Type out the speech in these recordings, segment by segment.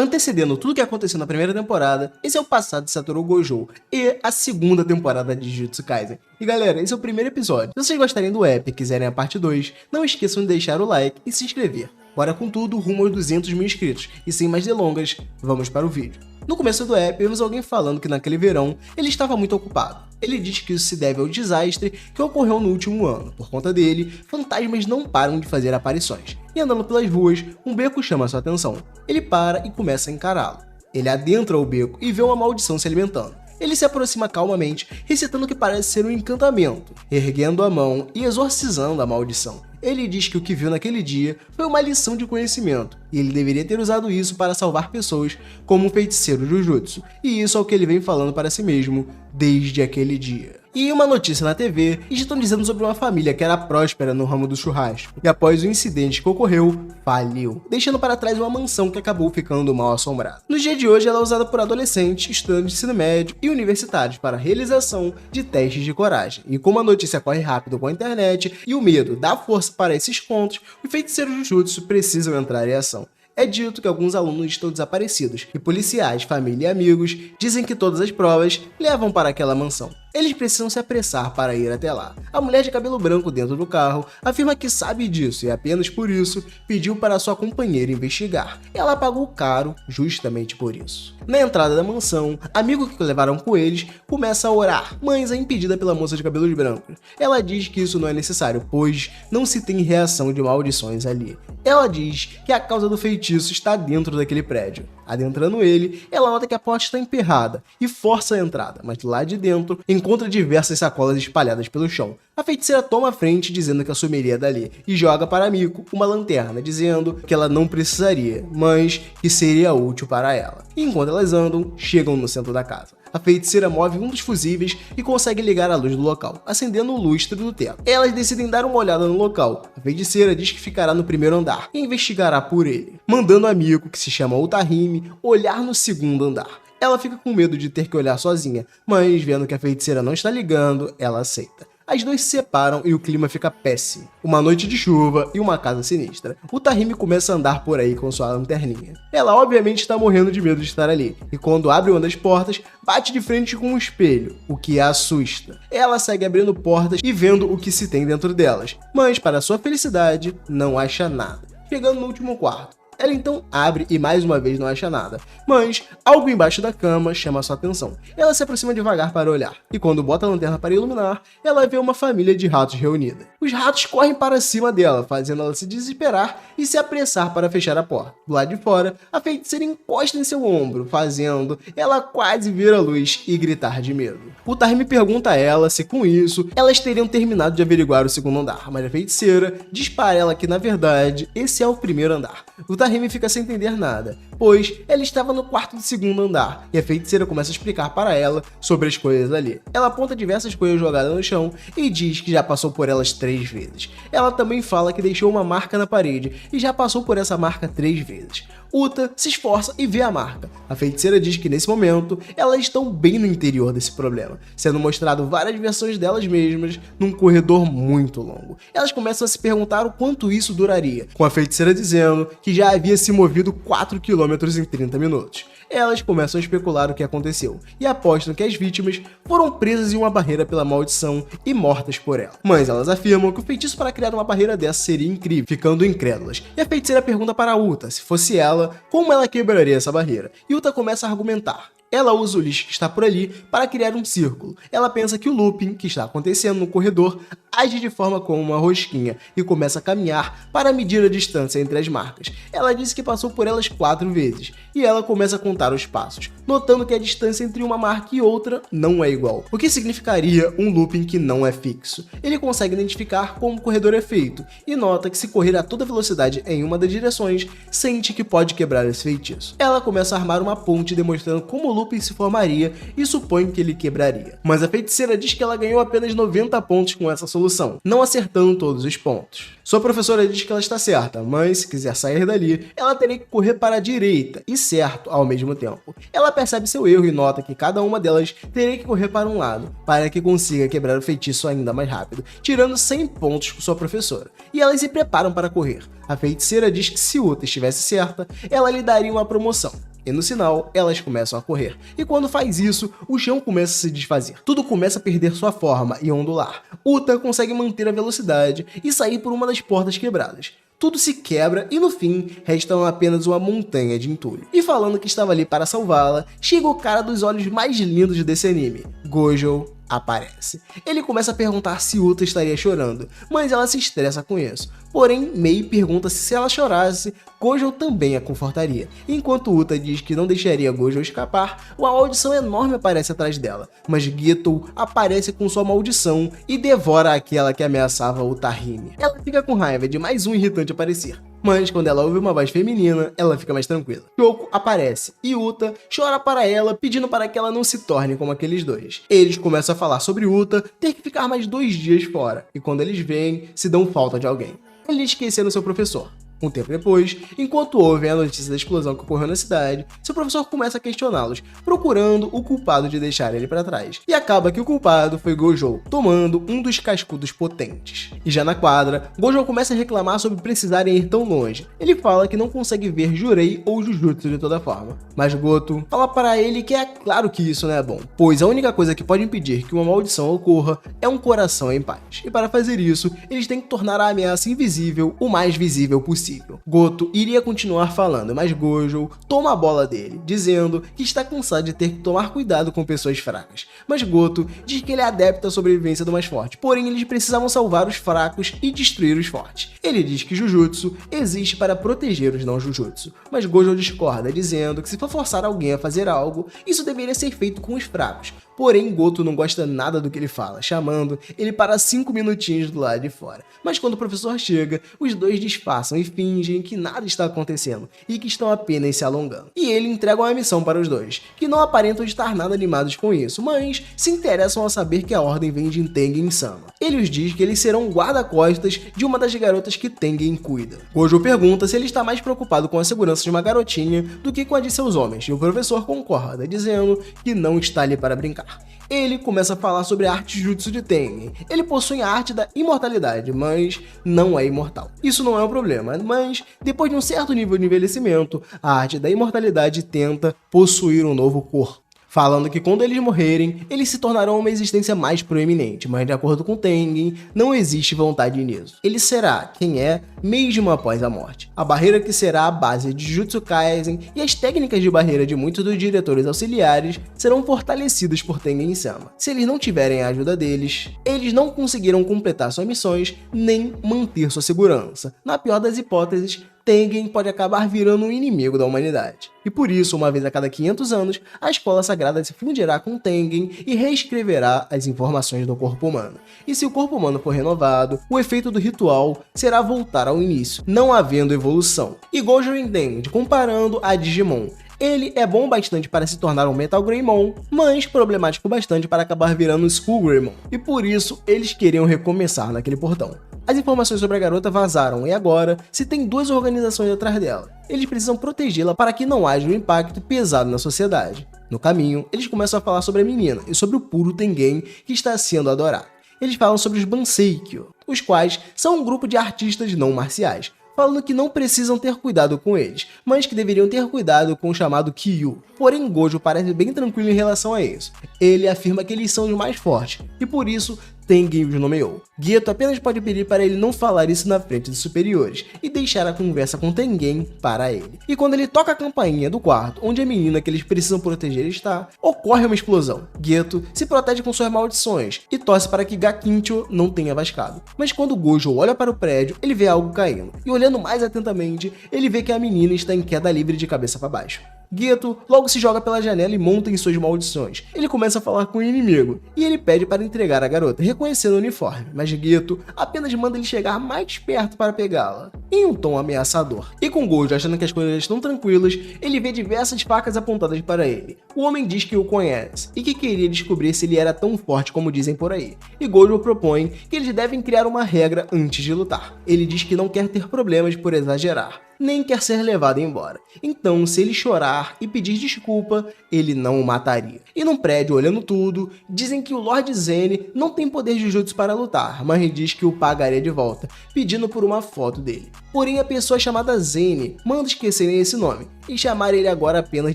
Antecedendo tudo o que aconteceu na primeira temporada, esse é o passado de Satoru Gojo e a segunda temporada de Jujutsu Kaisen. E galera, esse é o primeiro episódio. Se vocês gostarem do app e quiserem a parte 2, não esqueçam de deixar o like e se inscrever. Bora com tudo rumo aos 200 mil inscritos. E sem mais delongas, vamos para o vídeo. No começo do app, vemos alguém falando que naquele verão ele estava muito ocupado. Ele diz que isso se deve ao desastre que ocorreu no último ano. Por conta dele, fantasmas não param de fazer aparições. E andando pelas ruas, um beco chama sua atenção. Ele para e começa a encará-lo. Ele adentra o beco e vê uma maldição se alimentando. Ele se aproxima calmamente, recitando o que parece ser um encantamento, erguendo a mão e exorcizando a maldição. Ele diz que o que viu naquele dia foi uma lição de conhecimento, e ele deveria ter usado isso para salvar pessoas como um feiticeiro Jujutsu, e isso é o que ele vem falando para si mesmo desde aquele dia. E uma notícia na TV estão dizendo sobre uma família que era próspera no ramo do churrasco, e após o incidente que ocorreu, faliu, deixando para trás uma mansão que acabou ficando mal assombrada. No dia de hoje, ela é usada por adolescentes, estudantes de ensino médio e universitários para a realização de testes de coragem. E como a notícia corre rápido com a internet e o medo dá força para esses contos, os feiticeiros Jujutsu precisam entrar em ação. É dito que alguns alunos estão desaparecidos, e policiais, família e amigos dizem que todas as provas levam para aquela mansão. Eles precisam se apressar para ir até lá. A mulher de cabelo branco dentro do carro afirma que sabe disso e apenas por isso pediu para sua companheira investigar. Ela pagou caro justamente por isso. Na entrada da mansão, amigo que levaram com eles começa a orar, mas é impedida pela moça de cabelos brancos. Ela diz que isso não é necessário, pois não se tem reação de maldições ali. Ela diz que a causa do feitiço está dentro daquele prédio. Adentrando ele, ela nota que a porta está emperrada e força a entrada, mas lá de dentro encontra diversas sacolas espalhadas pelo chão. A feiticeira toma a frente dizendo que assumiria dali e joga para Miko uma lanterna dizendo que ela não precisaria, mas que seria útil para ela. E enquanto elas andam, chegam no centro da casa. A feiticeira move um dos fusíveis e consegue ligar a luz do local, acendendo o lustre do teto. Elas decidem dar uma olhada no local. A feiticeira diz que ficará no primeiro andar e investigará por ele, mandando a Miko, que se chama Otahime, olhar no segundo andar. Ela fica com medo de ter que olhar sozinha, mas vendo que a feiticeira não está ligando, ela aceita. As duas se separam e o clima fica péssimo. Uma noite de chuva e uma casa sinistra. O Tahime começa a andar por aí com sua lanterninha. Ela obviamente está morrendo de medo de estar ali, e quando abre uma das portas, bate de frente com um espelho, o que a assusta. Ela segue abrindo portas e vendo o que se tem dentro delas, mas para sua felicidade, não acha nada. Chegando no último quarto, ela então abre e mais uma vez não acha nada, mas algo embaixo da cama chama sua atenção. Ela se aproxima devagar para olhar, e quando bota a lanterna para iluminar, ela vê uma família de ratos reunida. Os ratos correm para cima dela, fazendo ela se desesperar e se apressar para fechar a porta. Do lado de fora, a feiticeira encosta em seu ombro, fazendo ela quase ver a luz e gritar de medo. O Tahime pergunta a ela se com isso elas teriam terminado de averiguar o segundo andar, mas a feiticeira diz para ela que na verdade esse é o primeiro andar. O Tahime fica sem entender nada, pois ela estava no quarto do segundo andar, e a feiticeira começa a explicar para ela sobre as coisas ali. Ela aponta diversas coisas jogadas no chão e diz que já passou por elas 3 vezes. Ela também fala que deixou uma marca na parede e já passou por essa marca 3 vezes. Uta se esforça e vê a marca. A feiticeira diz que nesse momento elas estão bem no interior desse problema, sendo mostrado várias versões delas mesmas num corredor muito longo. Elas começam a se perguntar o quanto isso duraria, com a feiticeira dizendo que já havia se movido 4 km em 30 minutos. Elas começam a especular o que aconteceu e apostam que as vítimas foram presas em uma barreira pela maldição e mortas por ela. Mas elas afirmam que o feitiço para criar uma barreira dessa seria incrível, ficando incrédulas. E a feiticeira pergunta para Uta se fosse ela, como ela quebraria essa barreira. E Uta começa a argumentar. Ela usa o lixo que está por ali para criar um círculo. Ela pensa que o looping que está acontecendo no corredor age de forma como uma rosquinha e começa a caminhar para medir a distância entre as marcas. Ela disse que passou por elas 4 vezes e ela começa a contar os passos, notando que a distância entre uma marca e outra não é igual, o que significaria um looping que não é fixo. Ele consegue identificar como o corredor é feito e nota que se correr a toda velocidade em uma das direções, sente que pode quebrar esse feitiço. Ela começa a armar uma ponte demonstrando como o looping se formaria e supõe que ele quebraria. Mas a feiticeira diz que ela ganhou apenas 90 pontos com essa solução, não acertando todos os pontos. Sua professora diz que ela está certa, mas se quiser sair dali, ela teria que correr para a direita e certo ao mesmo tempo. Ela percebe seu erro e nota que cada uma delas teria que correr para um lado, para que consiga quebrar o feitiço ainda mais rápido, tirando 100 pontos com sua professora. E elas se preparam para correr. A feiticeira diz que se Uta estivesse certa, ela lhe daria uma promoção. e no sinal elas começam a correr. E quando faz isso, o chão começa a se desfazer. Tudo começa a perder sua forma e ondular. Uta consegue manter a velocidade e sair por uma das portas quebradas. Tudo se quebra e no fim, restam apenas uma montanha de entulho. E falando que estava ali para salvá-la, chega o cara dos olhos mais lindos desse anime. Gojo aparece. Ele começa a perguntar se Uta estaria chorando, mas ela se estressa com isso. Porém, Mei pergunta se ela chorasse, Gojo também a confortaria. Enquanto Uta diz que não deixaria Gojo escapar, uma maldição enorme aparece atrás dela. Mas Geto aparece com sua maldição e devora aquela que ameaçava Utahime. Ela fica com raiva de mais um irritante aparecer. Mas quando ela ouve uma voz feminina, ela fica mais tranquila. Kyoko aparece e Uta chora para ela, pedindo para que ela não se torne como aqueles dois. Eles começam a falar sobre Uta ter que ficar mais 2 dias fora, e quando eles vêm, se dão falta de alguém. Ele esquecendo seu professor. Um tempo depois, enquanto ouvem a notícia da explosão que ocorreu na cidade, seu professor começa a questioná-los, procurando o culpado de deixar ele para trás. E acaba que o culpado foi Gojo, tomando um dos cascudos potentes. E já na quadra, Gojo começa a reclamar sobre precisarem ir tão longe. Ele fala que não consegue ver Jurei ou Jujutsu de toda forma. Mas Goto fala para ele que é claro que isso não é bom, pois a única coisa que pode impedir que uma maldição ocorra é um coração em paz. E para fazer isso, eles têm que tornar a ameaça invisível o mais visível possível. Goto iria continuar falando, mas Gojo toma a bola dele, dizendo que está cansado de ter que tomar cuidado com pessoas fracas. Mas Goto diz que ele é adepto à sobrevivência do mais forte, porém eles precisavam salvar os fracos e destruir os fortes. Ele diz que Jujutsu existe para proteger os não Jujutsu, mas Gojo discorda, dizendo que se for forçar alguém a fazer algo, isso deveria ser feito com os fracos. Porém, Goto não gosta nada do que ele fala, chamando ele para 5 minutinhos do lado de fora. Mas quando o professor chega, os dois disfarçam e fingem que nada está acontecendo e que estão apenas se alongando. E ele entrega uma missão para os dois, que não aparentam estar nada animados com isso, mas se interessam ao saber que a ordem vem de Tengen-sama. Ele os diz que eles serão guarda-costas de uma das garotas que Tengen cuida. Gojo pergunta se ele está mais preocupado com a segurança de uma garotinha do que com a de seus homens, e o professor concorda, dizendo que não está ali para brincar. Ele começa a falar sobre a arte jutsu de Tengen. Ele possui a arte da imortalidade, mas não é imortal. Isso não é um problema, mas depois de um certo nível de envelhecimento, a arte da imortalidade tenta possuir um novo corpo. Falando que quando eles morrerem, eles se tornarão uma existência mais proeminente, mas de acordo com Tengen, não existe vontade nisso. Ele será quem é mesmo após a morte. A barreira que será a base de Jujutsu Kaisen e as técnicas de barreira de muitos dos diretores auxiliares serão fortalecidas por Tengen-sama. Se eles não tiverem a ajuda deles, eles não conseguirão completar suas missões nem manter sua segurança. Na pior das hipóteses, Tengen pode acabar virando um inimigo da humanidade. E por isso, uma vez a cada 500 anos, a escola sagrada se fundirá com Tengen e reescreverá as informações do corpo humano. E se o corpo humano for renovado, o efeito do ritual será voltar ao início, não havendo evolução. E Gojo entende, comparando a Digimon. Ele é bom bastante para se tornar um Metal Greymon, mas problemático bastante para acabar virando um Skull Greymon. E por isso, eles queriam recomeçar naquele portão. As informações sobre a garota vazaram e agora se tem 2 organizações atrás dela. Eles precisam protegê-la para que não haja um impacto pesado na sociedade. No caminho, eles começam a falar sobre a menina e sobre o puro Tengen que está sendo adorado. Eles falam sobre os Banseikyo, os quais são um grupo de artistas não marciais, falando que não precisam ter cuidado com eles, mas que deveriam ter cuidado com o chamado Kyu. Porém, Gojo parece bem tranquilo em relação a isso. Ele afirma que eles são os mais fortes, e por isso Tengen os nomeou. Geto apenas pode pedir para ele não falar isso na frente dos superiores e deixar a conversa com Tengen para ele. E quando ele toca a campainha do quarto onde a menina que eles precisam proteger está, ocorre uma explosão. Geto se protege com suas maldições e torce para que Gakincho não tenha vascado. Mas quando Gojo olha para o prédio, ele vê algo caindo, e olhando mais atentamente, ele vê que a menina está em queda livre de cabeça para baixo. Geto logo se joga pela janela e monta em suas maldições. Ele começa a falar com o inimigo, e ele pede para entregar a garota, reconhecendo o uniforme, mas Geto apenas manda ele chegar mais perto para pegá-la, em um tom ameaçador. E com Gojo achando que as coisas estão tranquilas, ele vê diversas facas apontadas para ele. O homem diz que o conhece, e que queria descobrir se ele era tão forte como dizem por aí. E Gojo propõe que eles devem criar uma regra antes de lutar. Ele diz que não quer ter problemas por exagerar, nem quer ser levado embora. Então, se ele chorar e pedir desculpa, ele não o mataria. E num prédio, olhando tudo, dizem que o Lord Zene não tem poder de jutsu para lutar, mas diz que o pagaria de volta, pedindo por uma foto dele. Porém, a pessoa chamada Zene manda esquecerem esse nome e chamar ele agora apenas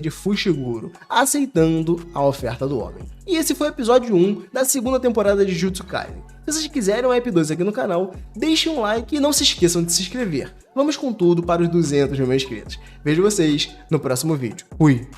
de Fushiguro, aceitando a oferta do homem. E esse foi o episódio 1 da segunda temporada de Jujutsu Kaisen. Se vocês quiserem um Ep 2 aqui no canal, deixem um like e não se esqueçam de se inscrever. Vamos com tudo para os 200 mil inscritos. Vejo vocês no próximo vídeo. Fui!